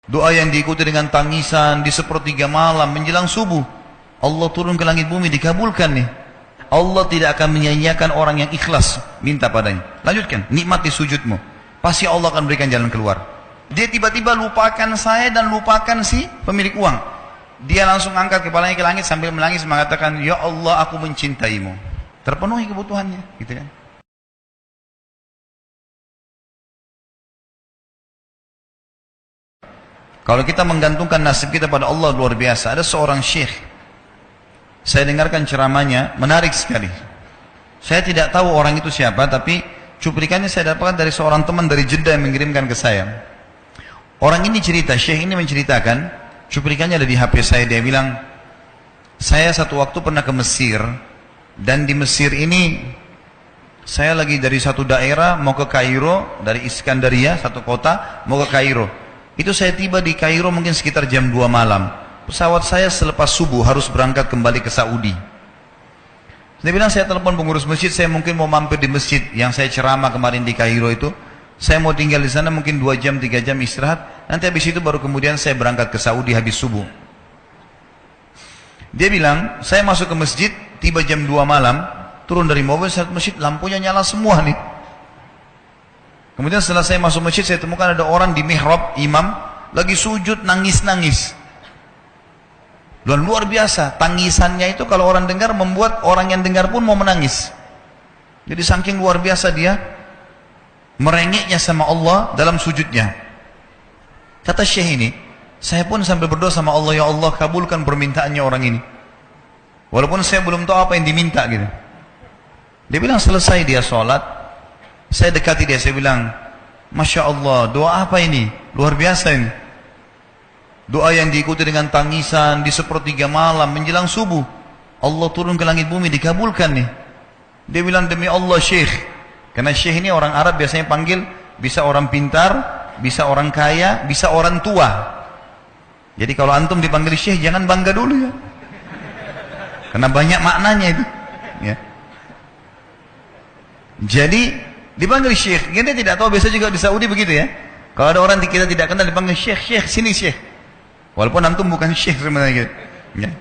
Doa yang diikuti dengan tangisan di sepertiga malam menjelang subuh. Allah turun ke langit bumi, dikabulkan nih. Allah tidak akan menyia-nyiakan orang yang ikhlas minta padanya. Lanjutkan, nikmati sujudmu. Pasti Allah akan berikan jalan keluar. Dia tiba-tiba lupakan saya dan lupakan si pemilik uang. Dia langsung angkat kepalanya ke langit sambil menangis mengatakan, "Ya Allah, aku mencintaimu." Terpenuhi kebutuhannya, gitu kan? Kalau kita menggantungkan nasib kita pada Allah luar biasa. Ada seorang syekh, saya dengarkan ceramahnya, menarik sekali. Saya tidak tahu orang itu siapa, tapi cuplikannya saya dapatkan dari seorang teman dari Jeddah yang mengirimkan ke saya. Orang ini cerita, syekh ini menceritakan, cuplikannya ada di HP saya. Dia bilang, saya satu waktu pernah ke Mesir, dan di Mesir ini saya lagi dari satu daerah mau ke Kairo, dari Iskandaria, satu kota, mau ke Kairo. Itu saya tiba di Kairo mungkin sekitar jam 2 malam. Pesawat saya selepas subuh harus berangkat kembali ke Saudi. Dia bilang, saya telepon pengurus masjid, saya mungkin mau mampir di masjid yang saya ceramah kemarin di Kairo itu. Saya mau tinggal di sana mungkin 2 jam, 3 jam istirahat. Nanti habis itu baru kemudian saya berangkat ke Saudi habis subuh. Dia bilang, saya masuk ke masjid, tiba jam 2 malam, turun dari mobil, saat masjid lampunya nyala semua nih. Kemudian setelah saya masuk masjid, saya temukan ada orang di mihrab, imam, lagi sujud, nangis-nangis. Dan luar biasa, tangisannya itu kalau orang dengar, membuat orang yang dengar pun mau menangis. Jadi saking luar biasa dia, merengeknya sama Allah dalam sujudnya. Kata syekh ini, saya pun sambil berdoa sama Allah, ya Allah kabulkan permintaannya orang ini. Walaupun saya belum tahu apa yang diminta gitu. Dia bilang selesai dia sholat, saya dekati dia, saya bilang, Masya Allah, doa apa ini? Luar biasa ini. Doa yang diikuti dengan tangisan di sepertiga malam menjelang subuh. Allah turun ke langit bumi, dikabulkan nih. Dia bilang, demi Allah syekh. Karena syekh ini orang Arab biasanya panggil, bisa orang pintar, bisa orang kaya, bisa orang tua. Jadi kalau antum dipanggil syekh, jangan bangga dulu ya. Karena banyak maknanya itu. Ya. Jadi dipanggil syekh. Kita tidak tahu, biasa juga di Saudi begitu ya. Kalau ada orang kita tidak kenal dipanggil syekh, syekh, sini syekh. Walaupun antum bukan syekh sebenarnya gitu. Ya.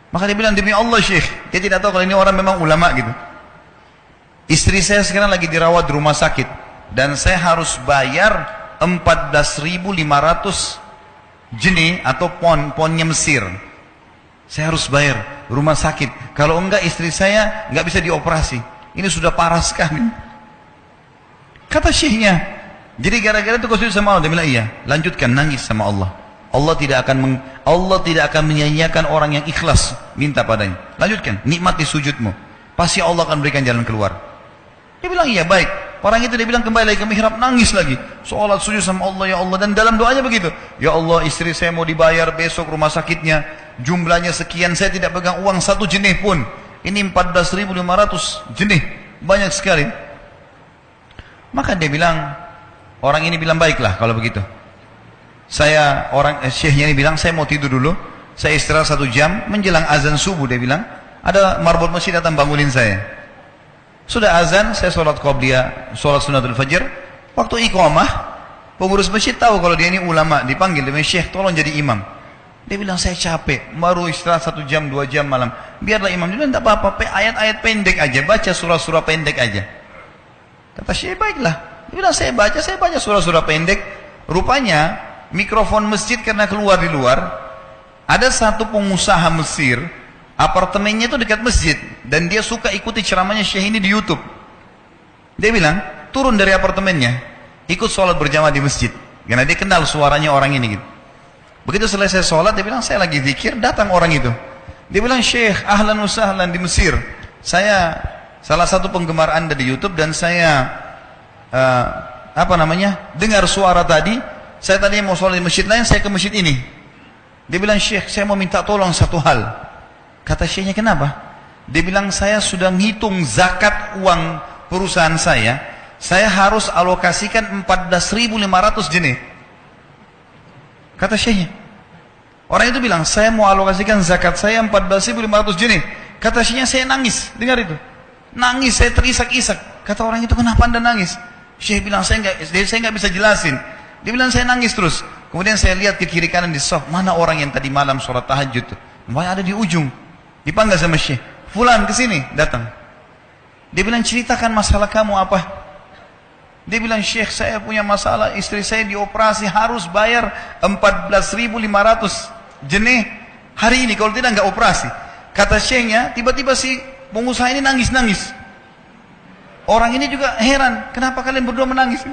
Maka dia bilang, demi Allah syekh. Dia tidak tahu kalau ini orang memang ulama gitu. Istri saya sekarang lagi dirawat di rumah sakit. Dan saya harus bayar 14.500 jenih atau ponnya Mesir. Saya harus bayar rumah sakit. Kalau enggak istri saya enggak bisa dioperasi. Ini sudah parah sekali. Kata syekhnya, jadi gara-gara itu kau sujud sama Allah. Dia bilang, iya, lanjutkan nangis sama Allah. Allah tidak akan menyia-nyiakan orang yang ikhlas minta padanya. Lanjutkan, nikmati sujudmu. Pasti Allah akan berikan jalan keluar. Dia bilang, iya baik. Orang itu dia bilang kembali lagi ke mihrab, nangis lagi. Sholat sujud sama Allah, ya Allah. Dan dalam doanya begitu. Ya Allah, istri saya mau dibayar besok rumah sakitnya. Jumlahnya sekian, saya tidak pegang uang 1 jenih pun. Ini 14.500 jenih. Banyak sekali. Maka dia bilang, orang ini bilang, baiklah kalau begitu. Syekhnya ini bilang, saya mau tidur dulu. Saya istirahat 1 jam, menjelang azan subuh dia bilang, ada marbot masjid datang bangunin saya. Sudah azan, saya sholat qobliyah, sholat sunatul fajr. Waktu iqamah, pengurus masjid tahu kalau dia ini ulama, dipanggil, dia bilang, syekh tolong jadi imam. Dia bilang, saya capek, baru istirahat 1 jam, 2 jam malam. Biarlah imam. Dia bilang, tak apa-apa, ayat-ayat pendek aja, baca surah-surah pendek aja. Kata syekh, baiklah. Dia bilang, saya baca surah-surah pendek. Rupanya, mikrofon masjid karena keluar di luar, ada satu pengusaha Mesir, apartemennya itu dekat masjid, dan dia suka ikuti ceramahnya syekh ini di YouTube. Dia bilang, turun dari apartemennya, ikut sholat berjamaah di masjid, karena dia kenal suaranya orang ini gitu. Begitu selesai sholat, dia bilang, saya lagi zikir, datang orang itu. Dia bilang, syekh, ahlan wa sahlan di Mesir. Saya salah satu penggemar Anda di YouTube, dan saya dengar suara tadi. Saya tadi mau sholat di masjid lain, saya ke masjid ini. Dia bilang, syekh, saya mau minta tolong satu hal. Kata syekhnya, kenapa? Dia bilang, saya sudah ngitung zakat uang perusahaan saya harus alokasikan 14.500 jenih. Kata syekhnya. Orang itu bilang, saya mau alokasikan zakat saya 14.500 jenih. Kata syekhnya, saya nangis. Dengar itu. Nangis, saya terisak-isak. Kata orang itu, kenapa Anda nangis? Syekh bilang, saya nggak bisa jelasin. Dia bilang, saya nangis terus. Kemudian saya lihat ke kiri kanan di saf, mana orang yang tadi malam sholat tahajud tuh? Namanya ada di ujung. Dipanggil sama Syekh, fulan kesini, datang. Dia bilang, ceritakan masalah kamu apa? Dia bilang, Syekh saya punya masalah, istri saya dioperasi harus bayar 14.500 jenih hari ini, kalau tidak nggak operasi. Kata Syekhnya, tiba-tiba si pengusaha ini nangis-nangis. Orang ini juga heran, kenapa kalian berdua menangis?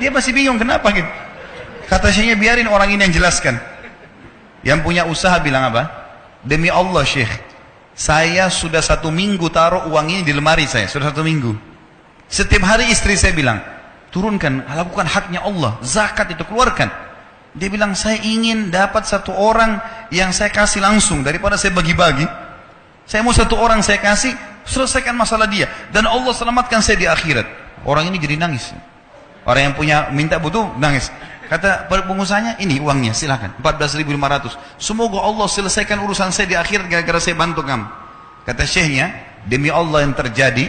Dia masih bingung, kenapa gitu? Kata Syekhnya, biarin orang ini yang jelaskan. Yang punya usaha bilang apa? Demi Allah Syekh, saya sudah 1 minggu taruh uang ini di lemari saya, sudah 1 minggu. Setiap hari istri saya bilang, turunkan, lakukan haknya Allah, zakat itu keluarkan. Dia bilang, saya ingin dapat 1 orang yang saya kasih langsung, daripada saya bagi-bagi. Saya mau 1 orang saya kasih, selesaikan masalah dia. Dan Allah selamatkan saya di akhirat. Orang ini jadi nangis. Orang yang punya minta butuh, nangis. Kata pengusahanya, ini uangnya, silakan, 14.500. Semoga Allah selesaikan urusan saya di akhirat gara-gara saya bantu kamu. Kata Syekhnya, demi Allah yang terjadi,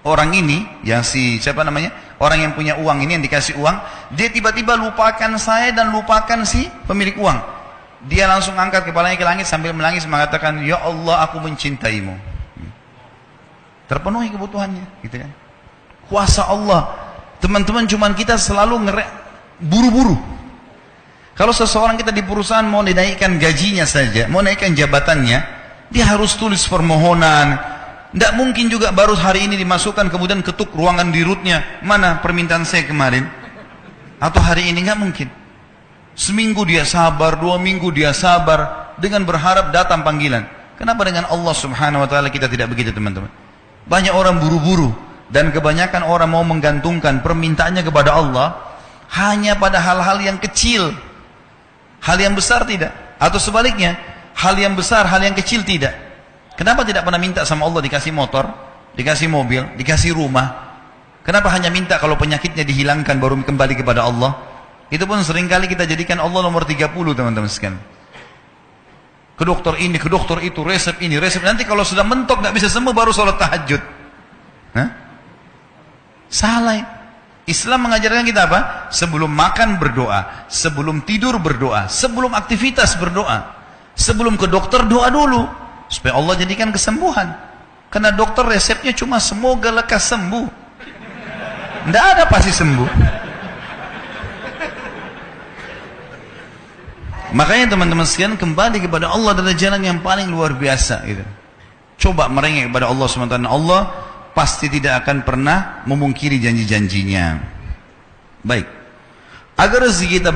orang ini, yang siapa namanya? Orang yang punya uang ini, yang dikasih uang, dia tiba-tiba lupakan saya dan lupakan si pemilik uang. Dia langsung angkat kepalanya ke langit sambil menangis mengatakan, ya Allah, aku mencintaimu. Terpenuhi kebutuhannya, gitu kan? Kuasa Allah. Teman-teman, cuman kita selalu buru-buru. Kalau seseorang kita di perusahaan mau dinaikkan gajinya saja, mau naikkan jabatannya, dia harus tulis permohonan. Tidak mungkin juga baru hari ini dimasukkan kemudian ketuk ruangan dirutnya, mana permintaan saya kemarin? Atau hari ini, nggak mungkin. Seminggu dia sabar, 2 minggu dia sabar, dengan berharap datang panggilan. Kenapa dengan Allah subhanahu wa ta'ala kita tidak begitu teman-teman? Banyak orang buru-buru, dan kebanyakan orang mau menggantungkan permintaannya kepada Allah hanya pada hal-hal yang kecil, hal yang besar tidak, atau sebaliknya, hal yang besar, hal yang kecil tidak. Kenapa tidak pernah minta sama Allah dikasih motor, dikasih mobil, dikasih rumah? Kenapa hanya minta kalau penyakitnya dihilangkan baru kembali kepada Allah? Itu pun seringkali kita jadikan Allah nomor 30 teman-teman sekalian. Ke dokter ini, ke dokter itu, resep ini, resep nanti kalau sudah mentok nggak bisa sembuh baru sholat tahajud. Hah? Salah. Islam mengajarkan kita apa? Sebelum makan berdoa, sebelum tidur berdoa, sebelum aktivitas berdoa, sebelum ke dokter doa dulu supaya Allah jadikan kesembuhan. Karena dokter resepnya cuma semoga lekas sembuh. Tidak ada pasti sembuh. Makanya teman-teman sekalian, kembali kepada Allah adalah jalan yang paling luar biasa gitu. Coba merengek kepada Allah SWT. Allah pasti tidak akan pernah memungkiri janji-janjinya. Baik. Agar rezeki kita